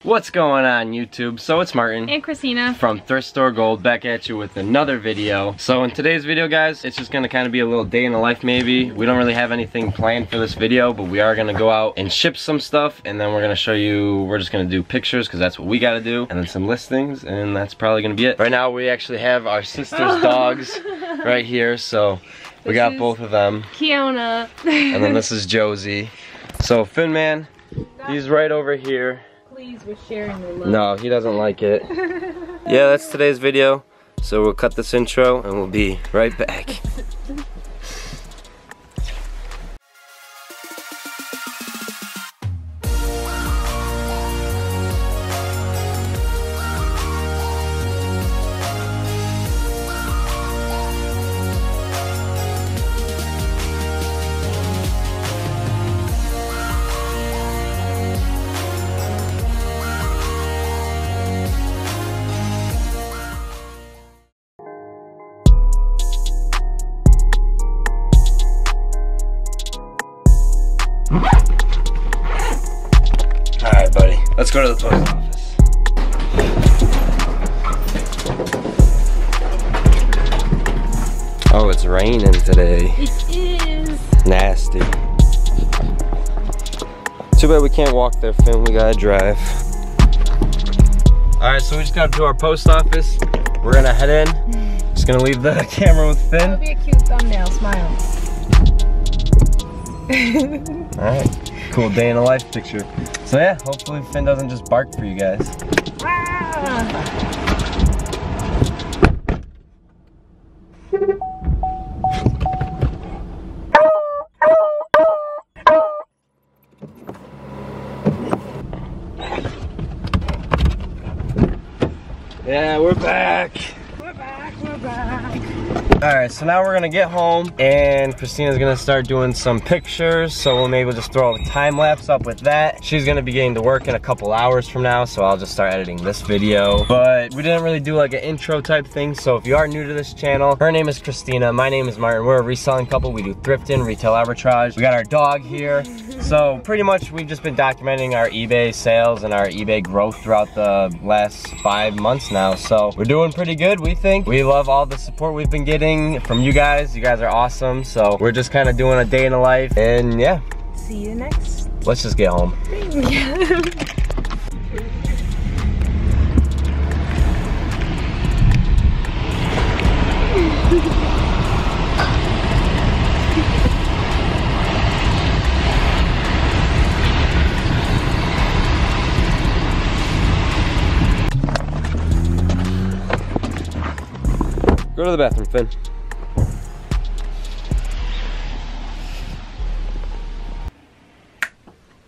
What's going on YouTube? So it's Martin and Kristina from Thrift Store Gold back at you with another video. So in today's video guys, it's just gonna kind of be a little day in the life maybe. We don't really have anything planned for this video, but we are gonna go out and ship some stuff, and then we're gonna show you, we're just gonna do pictures because that's what we gotta do, and then some listings, and that's probably gonna be it. Right now we actually have our sister's dogs right here, so we got both of them. Kiona. And then this is Josie. So Finn man, he's right over here. Please, we're sharing the love. No, he doesn't like it. Yeah, that's today's video. So we'll cut this intro and we'll be right back. Alright, buddy. Let's go to the post office. Oh, it's raining today. It is. Nasty. Too bad we can't walk there, Finn. We gotta drive. Alright, so we just got to our post office. We're gonna head in. Just gonna leave the camera with Finn. That'll be a cute thumbnail. Smile. Alright. Cool day in the life picture. So yeah, hopefully Finn doesn't just bark for you guys. Yeah, we're back. We're back. Alright, so now we're gonna get home and Kristina's gonna start doing some pictures, so we'll maybe just throw a time lapse up with that. She's gonna be getting to work in a couple hours from now, so I'll just start editing this video. But we didn't really do like an intro type thing, so if you are new to this channel, her name is Kristina, my name is Martin. We're a reselling couple. We do thrifting, retail arbitrage. We got our dog here. So pretty much we've just been documenting our eBay sales and our eBay growth throughout the last 5 months now. So we're doing pretty good, we think. We love all the support we've been getting from you guys. You guys are awesome. So we're just kind of doing a day in the life, and yeah. See you next. Let's just get home. Go to the bathroom, Finn.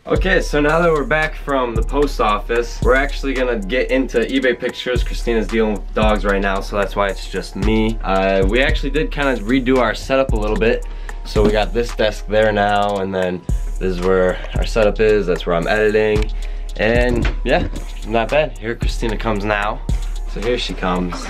Okay, so now that we're back from the post office, we're actually gonna get into eBay pictures. Kristina's dealing with dogs right now, so that's why it's just me. We actually did kind of redo our setup a little bit. So we got this desk there now, and then this is where our setup is. That's where I'm editing. And yeah, not bad. Here Kristina comes now. So here she comes.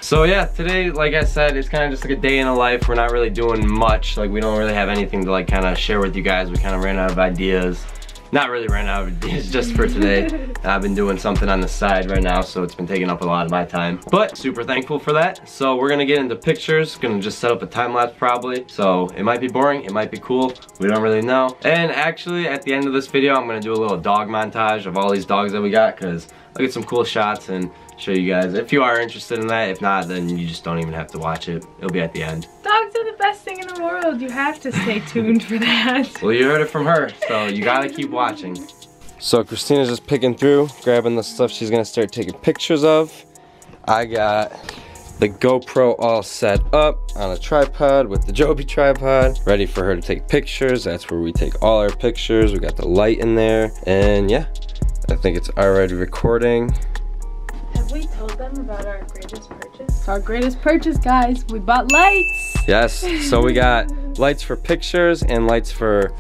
So yeah, today, like I said, it's kind of just like a day in the life. We're not really doing much. Like, we don't really have anything to like kind of share with you guys. We kind of ran out of ideas. Not really ran out of ideas just for today. I've been doing something on the side right now, so it's been taking up a lot of my time. But super thankful for that. So we're gonna get into pictures. Gonna just set up a time lapse probably. So it might be boring, it might be cool. We don't really know. And actually, at the end of this video, I'm gonna do a little dog montage of all these dogs that we got, because I'll get some cool shots and show you guys if you are interested in that. If not, then you just don't even have to watch it. It'll be at the end. Dogs are the best thing in the world. You have to stay tuned for that. Well, you heard it from her, so you gotta keep watching. So Kristina's just picking through, grabbing the stuff she's gonna start taking pictures of. I got the GoPro all set up on a tripod with the Joby tripod, ready for her to take pictures. That's where we take all our pictures. We got the light in there, and yeah, I think it's already recording. Have we told them about our greatest purchase? Our greatest purchase, guys. We bought lights. Yes, so we got lights for pictures and lights for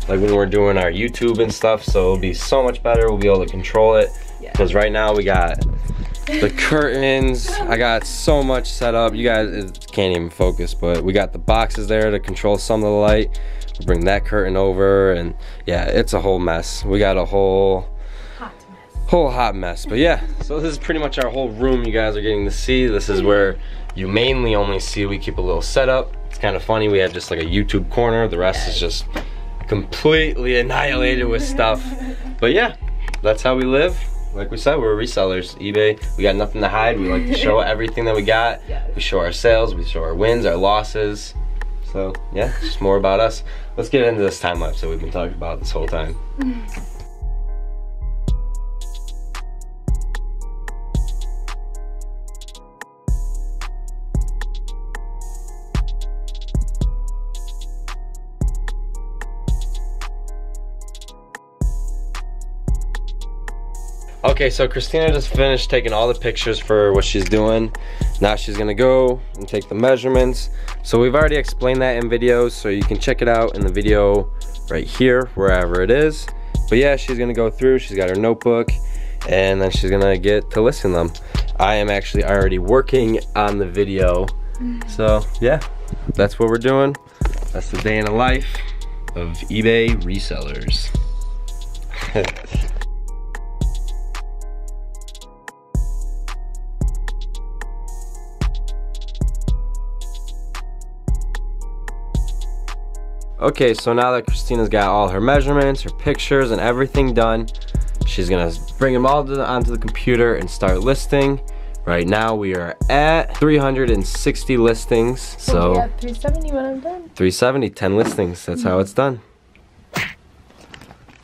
like when we're doing our YouTube and stuff, so it'll be so much better. We'll be able to control it, because right now we got the curtains. I got so much set up. You guys can't even focus, but we got the boxes there to control some of the light. We bring that curtain over, and yeah, it's a whole mess. We got a whole whole hot mess. But yeah, so this is pretty much our whole room you guys are getting to see. This is where you mainly only see we keep a little setup. It's kind of funny, we have just like a YouTube corner. The rest is just completely annihilated with stuff. But yeah, that's how we live. Like we said, we're resellers. eBay, we got nothing to hide. We like to show everything that we got. We show our sales, we show our wins, our losses. So yeah, it's just more about us. Let's get into this time lapse that we've been talking about this whole time. Okay, so Kristina just finished taking all the pictures for what she's doing. Now she's gonna go and take the measurements. So we've already explained that in videos, so you can check it out in the video right here, wherever it is. But yeah, she's gonna go through, she's got her notebook, and then she's gonna get to listing them. I am actually already working on the video. So yeah, that's what we're doing. That's the day in the life of eBay resellers. Okay, so now that Kristina's got all her measurements, her pictures, and everything done, she's gonna bring them all onto the computer and start listing. Right now we are at 360 listings. So we have 370 when I'm done. 370, 10 listings, that's how it's done.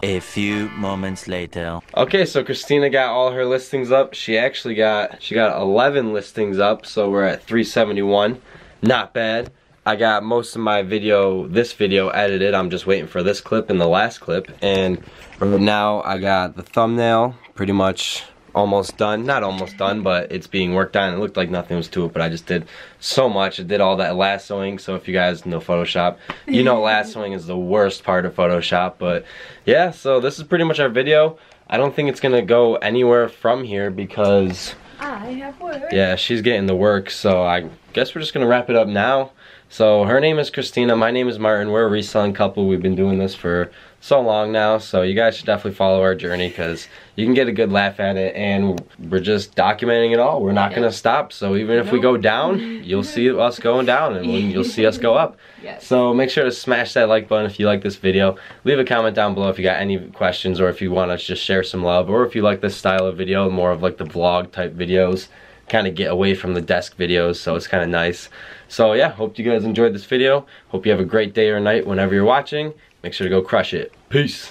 A few moments later. Okay, so Kristina got all her listings up. She got 11 listings up, so we're at 371. Not bad. I got most of my this video edited. I'm just waiting for this clip and the last clip. And right now I got the thumbnail pretty much almost done. Not almost done, but it's being worked on. It looked like nothing was to it, but I just did so much. I did all that lassoing. So if you guys know Photoshop, you know lassoing is the worst part of Photoshop. But yeah, so this is pretty much our video. I don't think it's gonna go anywhere from here because I have work. Yeah, she's getting the work. So I guess we're just gonna wrap it up now. So her name is Kristina, my name is Martin. We're a reselling couple. We've been doing this for so long now, so you guys should definitely follow our journey because you can get a good laugh at it, and we're just documenting it all. We're not gonna stop, so even if we go down, you'll see us going down, and you'll see us go up. So make sure to smash that like button if you like this video. Leave a comment down below if you got any questions, or if you want to just share some love, or if you like this style of video, more of like the vlog type videos. Kind of get away from the desk videos, so it's kind of nice. So yeah, hope you guys enjoyed this video. Hope you have a great day or night whenever you're watching. Make sure to go crush it. Peace.